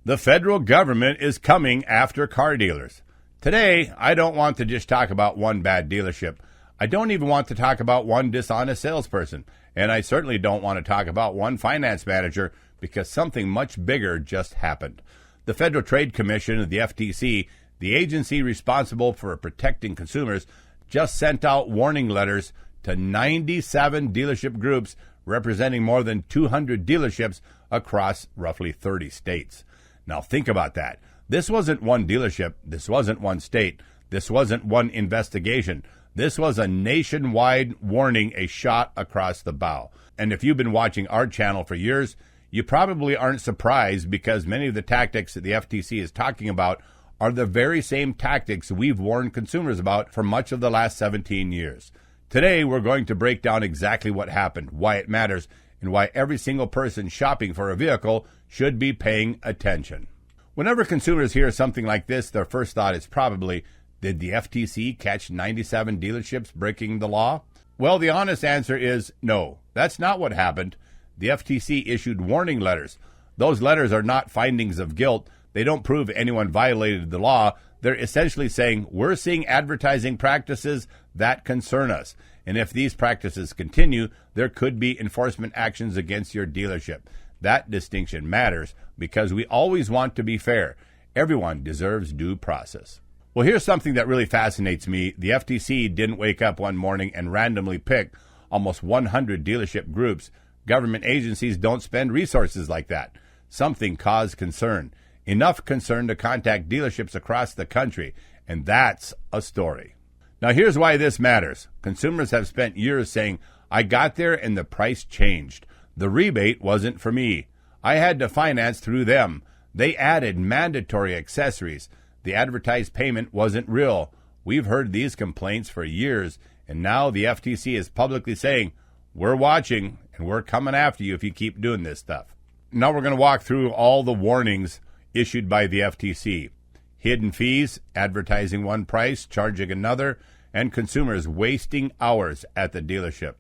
The federal government is coming after car dealers. Today, I don't want to just talk about one bad dealership. I don't even want to talk about one dishonest salesperson. And I certainly don't want to talk about one finance manager because something much bigger just happened. The Federal Trade Commission, the FTC, the agency responsible for protecting consumers, just sent out warning letters to 97 dealership groups representing more than 200 dealerships across roughly 30 states. Now think about that. This wasn't one dealership. This wasn't one state. This wasn't one investigation. This was a nationwide warning, a shot across the bow. And if you've been watching our channel for years, you probably aren't surprised because many of the tactics that the FTC is talking about are the very same tactics we've warned consumers about for much of the last 17 years. Today, we're going to break down exactly what happened, why it matters, and why every single person shopping for a vehicle should be paying attention. Whenever consumers hear something like this, their first thought is probably, did the FTC catch 97 dealerships breaking the law? Well, the honest answer is no. That's not what happened. The FTC issued warning letters. Those letters are not findings of guilt. They don't prove anyone violated the law. They're essentially saying, we're seeing advertising practices that concern us. And if these practices continue, there could be enforcement actions against your dealership. That distinction matters because we always want to be fair. Everyone deserves due process. Well, here's something that really fascinates me. The FTC didn't wake up one morning and randomly pick almost 100 dealership groups. Government agencies don't spend resources like that. Something caused concern. Enough concern to contact dealerships across the country. And that's a story. Now, here's why this matters. Consumers have spent years saying, I got there and the price changed. The rebate wasn't for me. I had to finance through them. They added mandatory accessories. The advertised payment wasn't real. We've heard these complaints for years, and now the FTC is publicly saying, we're watching, and we're coming after you if you keep doing this stuff. Now we're going to walk through all the warnings issued by the FTC. Hidden fees, advertising one price, charging another, and consumers wasting hours at the dealership.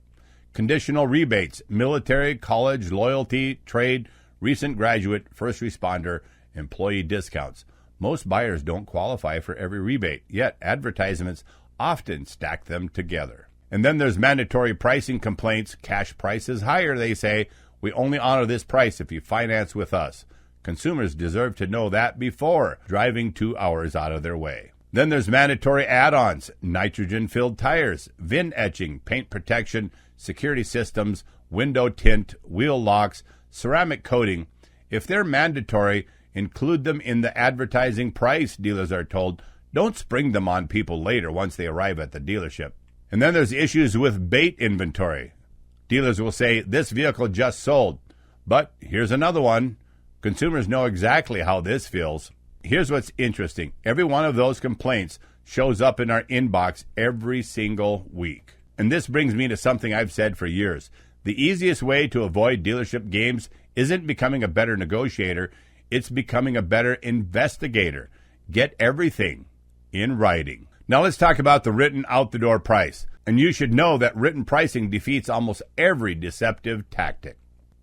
Conditional rebates, military, college, loyalty, trade, recent graduate, first responder, employee discounts. Most buyers don't qualify for every rebate, yet advertisements often stack them together. And then there's mandatory pricing complaints. Cash price is higher, they say. We only honor this price if you finance with us. Consumers deserve to know that before driving 2 hours out of their way. Then there's mandatory add-ons, nitrogen-filled tires, VIN etching, paint protection, security systems, window tint, wheel locks, ceramic coating. If they're mandatory, include them in the advertising price, dealers are told. Don't spring them on people later once they arrive at the dealership. And then there's issues with bait inventory. Dealers will say, this vehicle just sold. But here's another one. Consumers know exactly how this feels. Here's what's interesting. Every one of those complaints shows up in our inbox every single week. And this brings me to something I've said for years. The easiest way to avoid dealership games isn't becoming a better negotiator. It's becoming a better investigator. Get everything in writing. Now let's talk about the written out-the-door price. And you should know that written pricing defeats almost every deceptive tactic.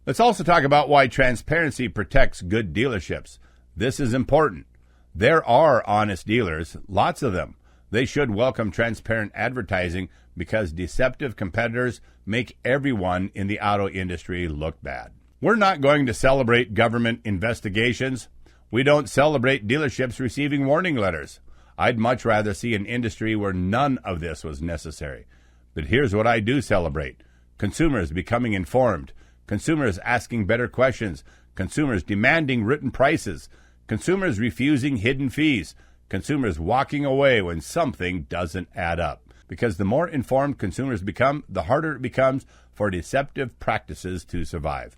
Let's also talk about why transparency protects good dealerships. This is important. There are honest dealers, lots of them. They should welcome transparent advertising because deceptive competitors make everyone in the auto industry look bad. We're not going to celebrate government investigations. We don't celebrate dealerships receiving warning letters. I'd much rather see an industry where none of this was necessary. But here's what I do celebrate. Consumers becoming informed. Consumers asking better questions. Consumers demanding written prices. Consumers refusing hidden fees. Consumers walking away when something doesn't add up. Because the more informed consumers become, the harder it becomes for deceptive practices to survive.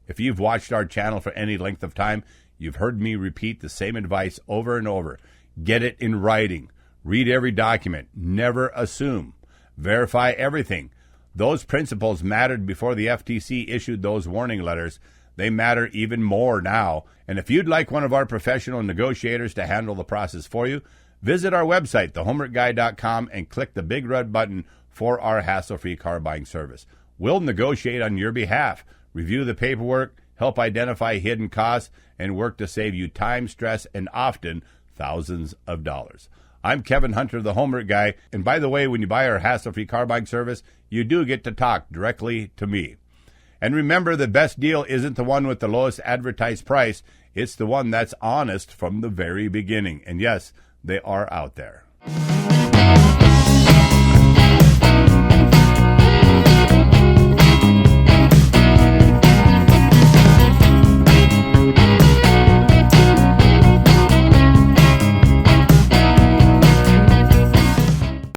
If you've watched our channel for any length of time, you've heard me repeat the same advice over and over. Get it in writing. Read every document. Never assume. Verify everything. Those principles mattered before the FTC issued those warning letters. They matter even more now. And if you'd like one of our professional negotiators to handle the process for you, visit our website, thehomeworkguy.com, and click the big red button for our hassle-free car buying service. We'll negotiate on your behalf, review the paperwork, help identify hidden costs, and work to save you time, stress, and often thousands of dollars. I'm Kevin Hunter, the Homework Guy, and by the way, when you buy our hassle-free car buying service, you do get to talk directly to me. And remember, the best deal isn't the one with the lowest advertised price. It's the one that's honest from the very beginning. And yes, they are out there.